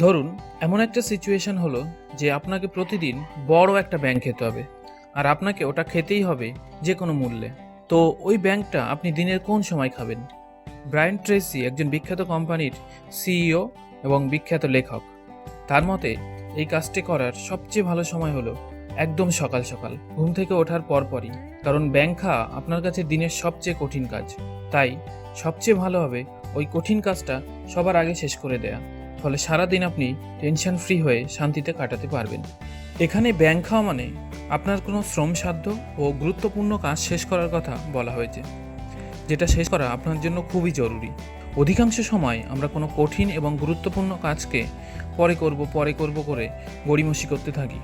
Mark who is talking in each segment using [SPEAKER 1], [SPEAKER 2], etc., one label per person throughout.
[SPEAKER 1] ধরুন এমন একটা সিচুয়েশন হলো যে আপনাকে প্রতিদিন বড় একটা ব্যাংক খেতে হবে, আর আপনাকে ওটা খেতেই হবে যে কোনো মূল্যে। তো ওই ব্যাংকটা আপনি দিনের কোন সময় খাবেন? ব্রায়ান ট্রেসি একজন বিখ্যাত কোম্পানির সিইও এবং বিখ্যাত লেখক। তার মতে এই কাজটি করার সবচেয়ে ভালো সময় হলো একদম সকাল সকাল ঘুম থেকে ওঠার পরপরই, কারণ ব্যাংক খাওয়া আপনার কাছে দিনের সবচেয়ে কঠিন কাজ। তাই সবচেয়ে ভালো হবে ওই কঠিন কাজটা সবার আগে শেষ করে দেয়া। ফলে সারাদিন আপনি টেনশন ফ্রি হয়ে শান্তিতে কাটাতে পারবেন। এখানে ব্যাংক খাওয়া মানে আপনার কোনো শ্রমসাধ্য ও গুরুত্বপূর্ণ কাজ শেষ করার কথা বলা হয়েছে, যেটা শেষ করা আপনার জন্য খুবই জরুরি। অধিকাংশ সময় আমরা কোনো কঠিন এবং গুরুত্বপূর্ণ কাজকে পরে করব করে গড়িমসি করতে থাকি,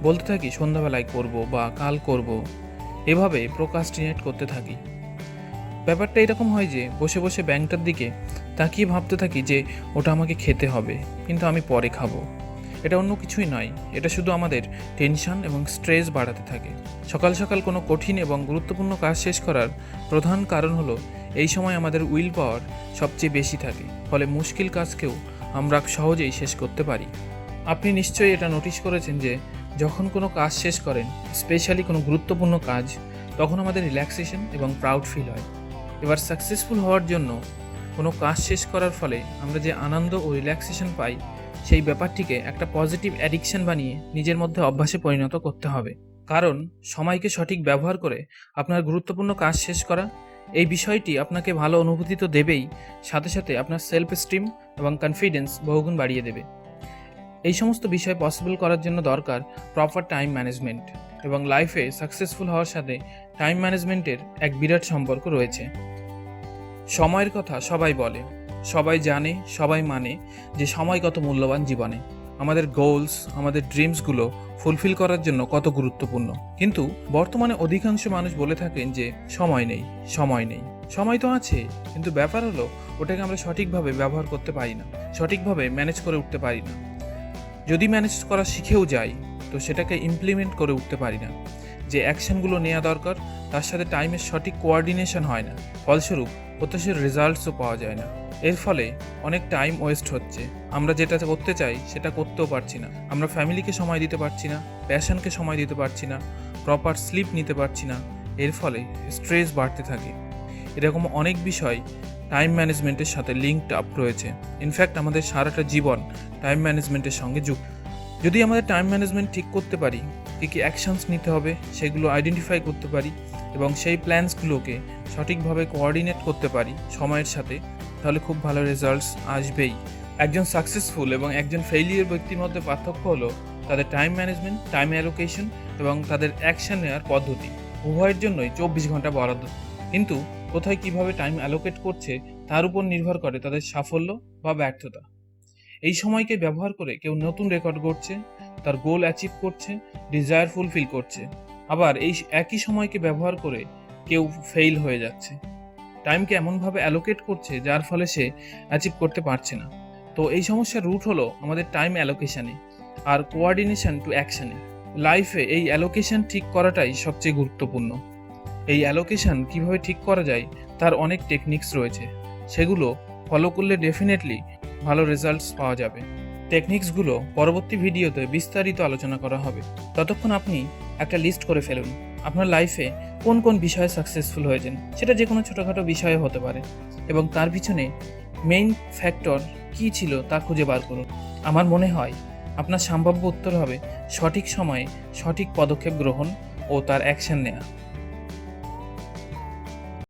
[SPEAKER 1] বলতে থাকি সন্ধ্যাবেলায় করব বা কাল করব, এভাবে প্রোক্রাস্টিনেট করতে থাকি। ব্যাপারটা এরকম হয় যে বসে বসে ব্যাংকটার দিকে তাকিয়ে ভাবতে থাকি যে ওটা আমাকে খেতে হবে, কিন্তু আমি পরে খাবো। এটা অন্য কিছুই নয়, এটা শুধু আমাদের টেনশন এবং স্ট্রেস বাড়াতে থাকে। সকাল সকাল কোনো কঠিন এবং গুরুত্বপূর্ণ কাজ শেষ করার প্রধান কারণ হলো এই সময় আমাদের উইল পাওয়ার সবচেয়ে বেশি থাকে, ফলে মুশকিল কাজকেও আমরা সহজেই শেষ করতে পারি। আপনি নিশ্চয়ই এটা নোটিশ করেছেন যে যখন কোনো কাজ শেষ করেন, স্পেশালি কোনো গুরুত্বপূর্ণ কাজ, তখন আমাদের রিল্যাক্সেশন এবং প্রাউড ফিল হয়। এবার সাকসেসফুল হওয়ার জন্য কোনো কাজ শেষ করার ফলে আমরা যে আনন্দ ও রিল্যাক্সেশন পাই, সেই ব্যাপারটিকে একটা পজিটিভ অ্যাডিকশন বানিয়ে নিজের মধ্যে অভ্যাসে পরিণত করতে হবে। কারণ সময়কে সঠিক ব্যবহার করে আপনার গুরুত্বপূর্ণ কাজ শেষ করা, এই বিষয়টি আপনাকে ভালো অনুভূতি তো দেবেই, সাথে সাথে আপনার সেলফ এস্টিম এবং কনফিডেন্স বহুগুণ বাড়িয়ে দেবে। এই সমস্ত বিষয় পসিবল করার জন্য দরকার প্রপার টাইম ম্যানেজমেন্ট, এবং লাইফে সাকসেসফুল হওয়ার সাথে টাইম ম্যানেজমেন্টের এক বিরাট সম্পর্ক রয়েছে। সময়ের কথা সবাই বলে, সবাই জানে, সবাই মানে যে সময় কত মূল্যবান জীবনে। আমাদের গোলস, আমাদের ড্রিমসগুলো ফুলফিল করার জন্য কত গুরুত্বপূর্ণ। কিন্তু বর্তমানে অধিকাংশ মানুষ বলে থাকেন যে সময় নেই, সময় নেই। সময় তো আছে, কিন্তু ব্যাপার হলো ওটাকে আমরা সঠিকভাবে ব্যবহার করতে পারি না, সঠিকভাবে ম্যানেজ করে উঠতে পারি না। যদি ম্যানেজ করা শিখেও যাই, তো সেটাকে ইমপ্লিমেন্ট করে উঠতে পারি না। যে অ্যাকশনগুলো নেওয়া দরকার তার সাথে টাইমের সঠিক কোঅর্ডিনেশন হয় না, ফলস্বরূপ প্রত্যাশিত রেজাল্টসও পাওয়া যায় না। এর ফলে অনেক টাইম ওয়েস্ট হচ্ছে। আমরা যেটা করতে চাই সেটা করতেও পারছি না। আমরা ফ্যামিলিকে সময় দিতে পারছি না, প্যাশনকে সময় দিতে পারছি না, প্রপার স্লিপ নিতে পারছি না। এর ফলে স্ট্রেস বাড়তে থাকে। এরকম অনেক বিষয় টাইম ম্যানেজমেন্টের সাথে লিঙ্কড আপ রয়েছে। ইনফ্যাক্ট আমাদের সারাটা জীবন টাইম ম্যানেজমেন্টের সঙ্গে যুক্ত। যদি আমাদের টাইম ম্যানেজমেন্ট ঠিক করতে পারি, কী কী অ্যাকশনস নিতে হবে সেগুলো আইডেন্টিফাই করতে পারি, এবং সেই প্ল্যানসগুলোকে সঠিকভাবে কোঅর্ডিনেট করতে পারি সময়ের সাথে, তাহলে খুব ভালো রেজাল্টস আসবেই। একজন সাকসেসফুল এবং একজন ফেইলিয়ার ব্যক্তির মধ্যে পার্থক্য হলো তাদের টাইম ম্যানেজমেন্ট, টাইম অ্যালোকেশন এবং তাদের অ্যাকশন নেওয়ার পদ্ধতি। উভয়ের জন্যই 24 ঘন্টা বরাদ্দ, কিন্তু কোথায় কিভাবে টাইম অ্যালোকেট করছে তার উপর নির্ভর করে তাদের সাফল্য বা ব্যর্থতা। এই সময়কে ব্যবহার করে কেউ নতুন রেকর্ড গড়ছে, তার গোল অ্যাচিভ করছে, ডিজায়ার ফুলফিল করছে। আবার এই একই সময়কে ব্যবহার করে কেউ ফেইল হয়ে যাচ্ছে, টাইমকে এমনভাবে অ্যালোকেট করছে যার ফলে সে অ্যাচিভ করতে পারছে না। তো এই সমস্যার রুট হলো আমাদের টাইম অ্যালোকেশনে আর কোঅর্ডিনেশন টু অ্যাকশনে। লাইফে এই অ্যালোকেশন ঠিক করাটাই সবচেয়ে গুরুত্বপূর্ণ। এই অ্যালোকেশন কিভাবে ঠিক করা যায় তার অনেক টেকনিক্স রয়েছে, সেগুলো ফলো করলে ডেফিনেটলি ভালো রেজাল্টস পাওয়া যাবে। টেকনিক্সগুলো পরবর্তী ভিডিওতে বিস্তারিত আলোচনা করা হবে। ততক্ষণ আপনি একটা লিস্ট করে ফেলুন আপনার লাইফে কোন কোন বিষয়ে সাকসেসফুল হয়েছেন, সেটা যে কোনো ছোটোখাটো বিষয়ে হতে পারে, এবং তার পিছনে মেইন ফ্যাক্টর কী ছিল তা খুঁজে বার করুন। আমার মনে হয় আপনার সম্ভাব্য উত্তর হবে সঠিক সময়ে সঠিক পদক্ষেপ গ্রহণ ও তার অ্যাকশন নেওয়া।